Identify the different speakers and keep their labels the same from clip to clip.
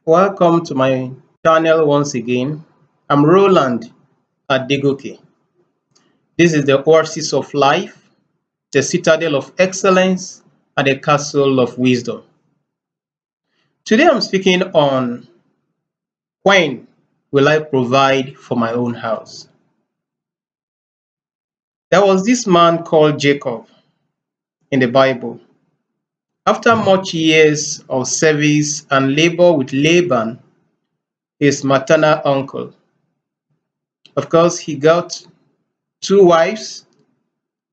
Speaker 1: Welcome to my channel once again. I'm Roland Adegoke. This is the oasis of life, the citadel of excellence, and the castle of wisdom. Today I'm speaking on when will I provide for my own house. There was this man called Jacob in the Bible. After much years of service and labor with Laban, his maternal uncle, of course, he got two wives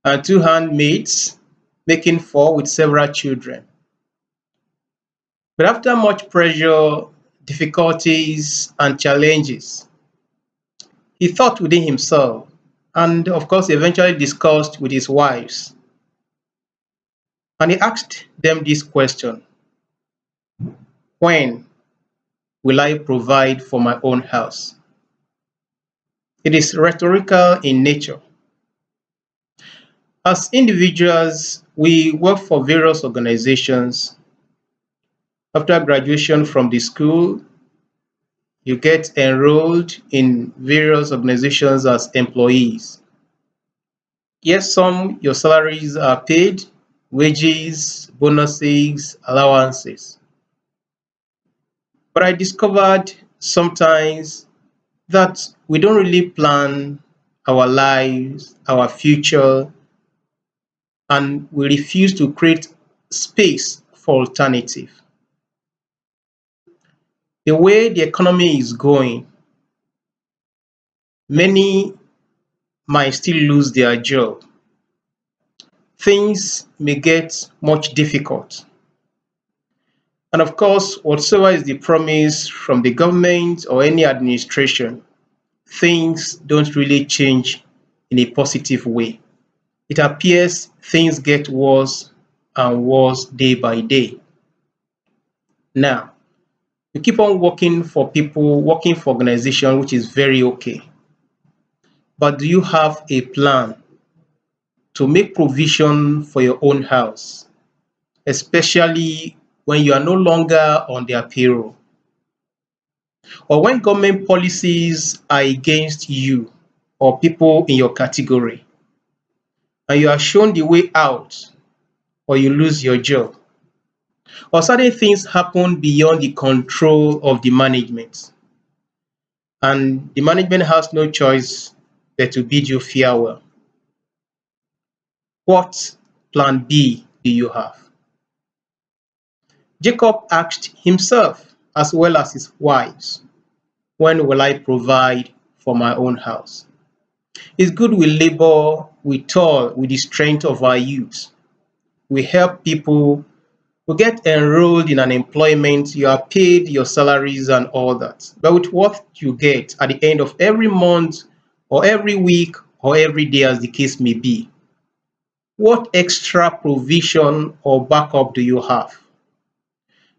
Speaker 1: and two handmaids, making four with several children. But after much pressure, difficulties, and challenges, he thought within himself, and of course, he eventually discussed with his wives. And he asked them this question: when will I provide for my own house? It is rhetorical in nature. As individuals, we work for various organizations. After graduation from the school, you get enrolled in various organizations as employees. Yes, some your salaries are paid, wages, bonuses, allowances. But I discovered sometimes that we don't really plan our lives, our future, and we refuse to create space for alternative. The way the economy is going, many might still lose their job. Things may get much difficult. And of course, whatsoever is the promise from the government or any administration, things don't really change in a positive way. It appears things get worse and worse day by day. Now, you keep on working for people, working for organization, which is very okay. But do you have a plan to make provision for your own house, especially when you are no longer on their payroll, or when government policies are against you or people in your category, and you are shown the way out, or you lose your job, or certain things happen beyond the control of the management, and the management has no choice but to bid you farewell. What plan B do you have? Jacob asked himself as well as his wives, when will I provide for my own house? It's good we labor, we toil with the strength of our youth. We help people, we get enrolled in an employment, you are paid your salaries and all that. But with what you get at the end of every month or every week or every day, as the case may be, what extra provision or backup do you have?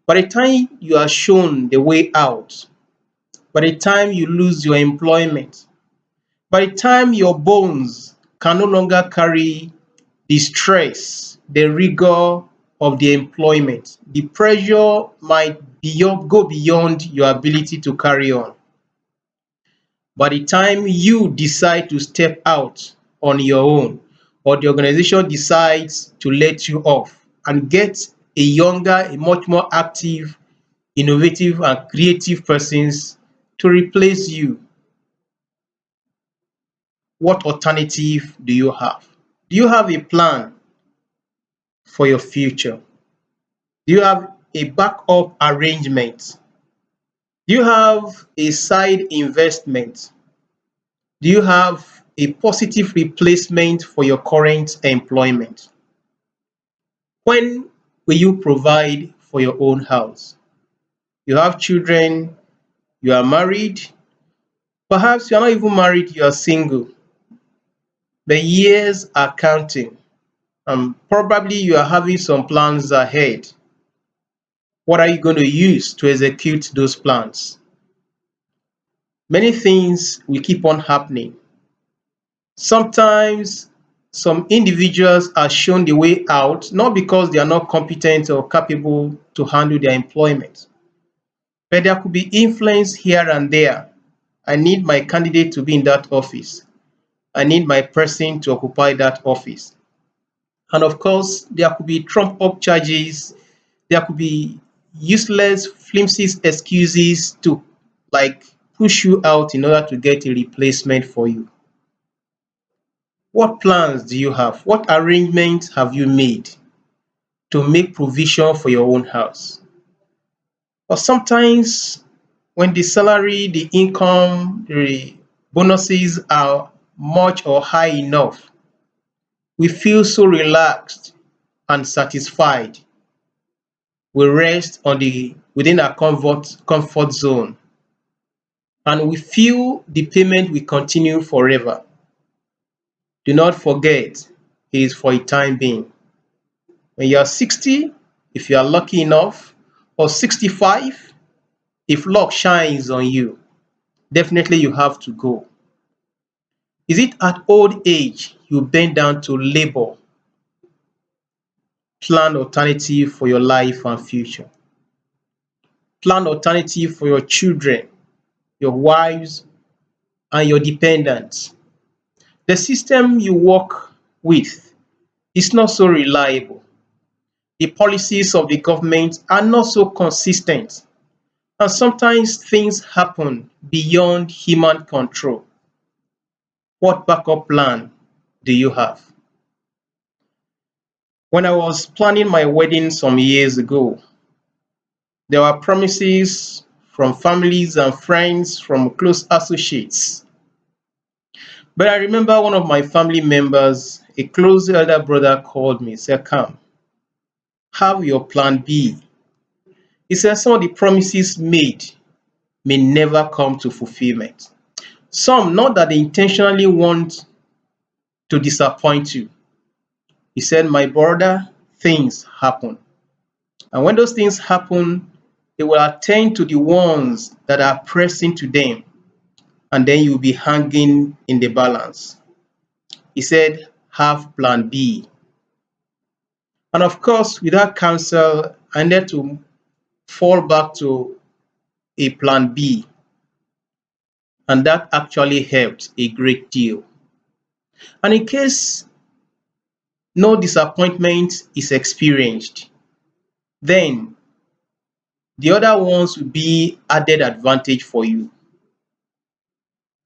Speaker 1: By the time you are shown the way out, by the time you lose your employment, by the time your bones can no longer carry the stress, the rigor of the employment, the pressure might go beyond your ability to carry on. By the time you decide to step out on your own, or the organization decides to let you off and get a younger, a much more active, innovative, and creative persons to replace you, what alternative do you have? Do you have a plan for your future? Do you have a backup arrangement? Do you have a side investment? Do you have a positive replacement for your current employment? When will you provide for your own house? You have children, you are married, perhaps you are not even married, you are single. The years are counting, and probably you are having some plans ahead. What are you going to use to execute those plans? Many things will keep on happening. Sometimes some individuals are shown the way out, not because they are not competent or capable to handle their employment, But there could be influence here and there. I need my candidate to be in that office. I need my person to occupy that office. And of course, there could be trump up charges. There could be useless, flimsy excuses to like push you out in order to get a replacement for you. What plans do you have? What arrangements have you made to make provision for your own house? But sometimes when the salary, the income, the bonuses are much or high enough, we feel so relaxed and satisfied. We rest on the within our comfort zone, and we feel the payment will continue forever. Do not forget, it is for a time being. When you are 60, if you are lucky enough, or 65, if luck shines on you, definitely you have to go. Is it at old age you bend down to labor, plan alternative for your life and future, plan alternative for your children, your wives, and your dependents? The system you work with is not so reliable. The policies of the government are not so consistent, and sometimes things happen beyond human control. What backup plan do you have? When I was planning my wedding some years ago, there were promises from families and friends, from close associates. But I remember one of my family members, a close elder brother, called me, said, "Come, have your plan B." He said some of the promises made may never come to fulfillment. Some, not that they intentionally want to disappoint you. He said, "My brother, things happen. And when those things happen, they will attend to the ones that are pressing to them, and then you'll be hanging in the balance." He said, "Have plan B." And of course, without counsel, I needed to fall back to a plan B. And that actually helped a great deal. And in case no disappointment is experienced, then the other ones will be added advantage for you.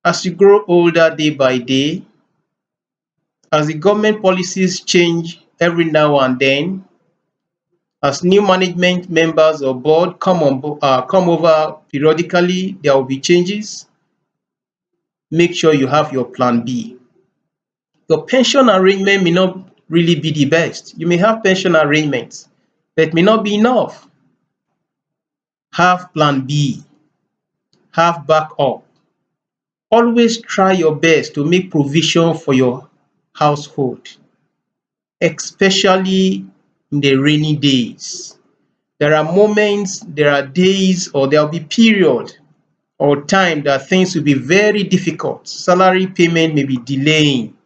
Speaker 1: As you grow older day by day, as the government policies change every now and then, as new management members or board come over periodically, there will be changes. Make sure you have your plan B. Your pension arrangement may not really be the best. You may have pension arrangements, but it may not be enough. Have plan B. Have backup. Always try your best to make provision for your household, especially in the rainy days. There are moments, there are days, or there will be period or time that things will be very difficult. Salary payment may be delaying.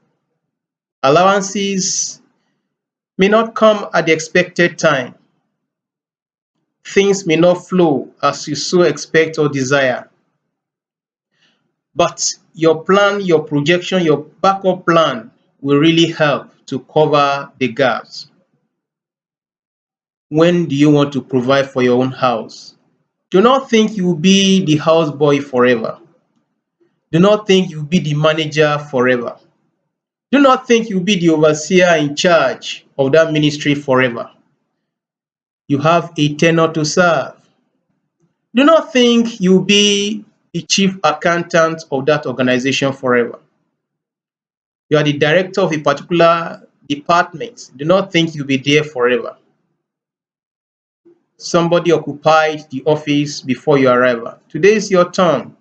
Speaker 1: Allowances may not come at the expected time. Things may not flow as you so expect or desire. But your plan, your projection, your backup plan will really help to cover the gaps. When do you want to provide for your own house? Do not think you will be the houseboy forever. Do not think you will be the manager forever. Do not think you will be the overseer in charge of that ministry forever. You have a tenure to serve. Do not think you will be the chief accountant of that organization forever. You are the director of a particular department. Do not think you'll be there forever. Somebody occupied the office before your arrival. Today is your turn.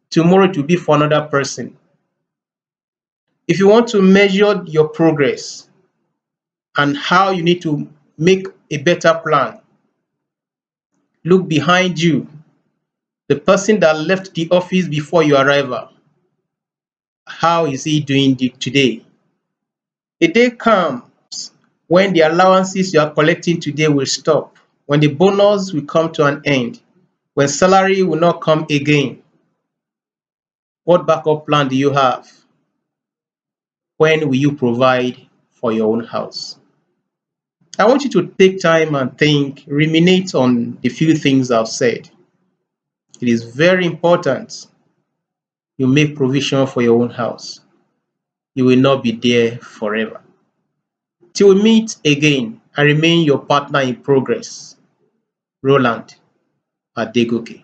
Speaker 1: Tomorrow it will be for another person. If you want to measure your progress and how you need to make a better plan, look behind you. The person that left the office before your arrival, how is he doing today? A day comes when the allowances you are collecting today will stop, when the bonus will come to an end, When salary will not come again, what backup plan do you have? When will you provide for your own house? I want you to take time and think, ruminate on the few things I've said. It is very important you make provision for your own house. You will not be there forever. Till we meet again, I remain your partner in progress, Roland Adegoke.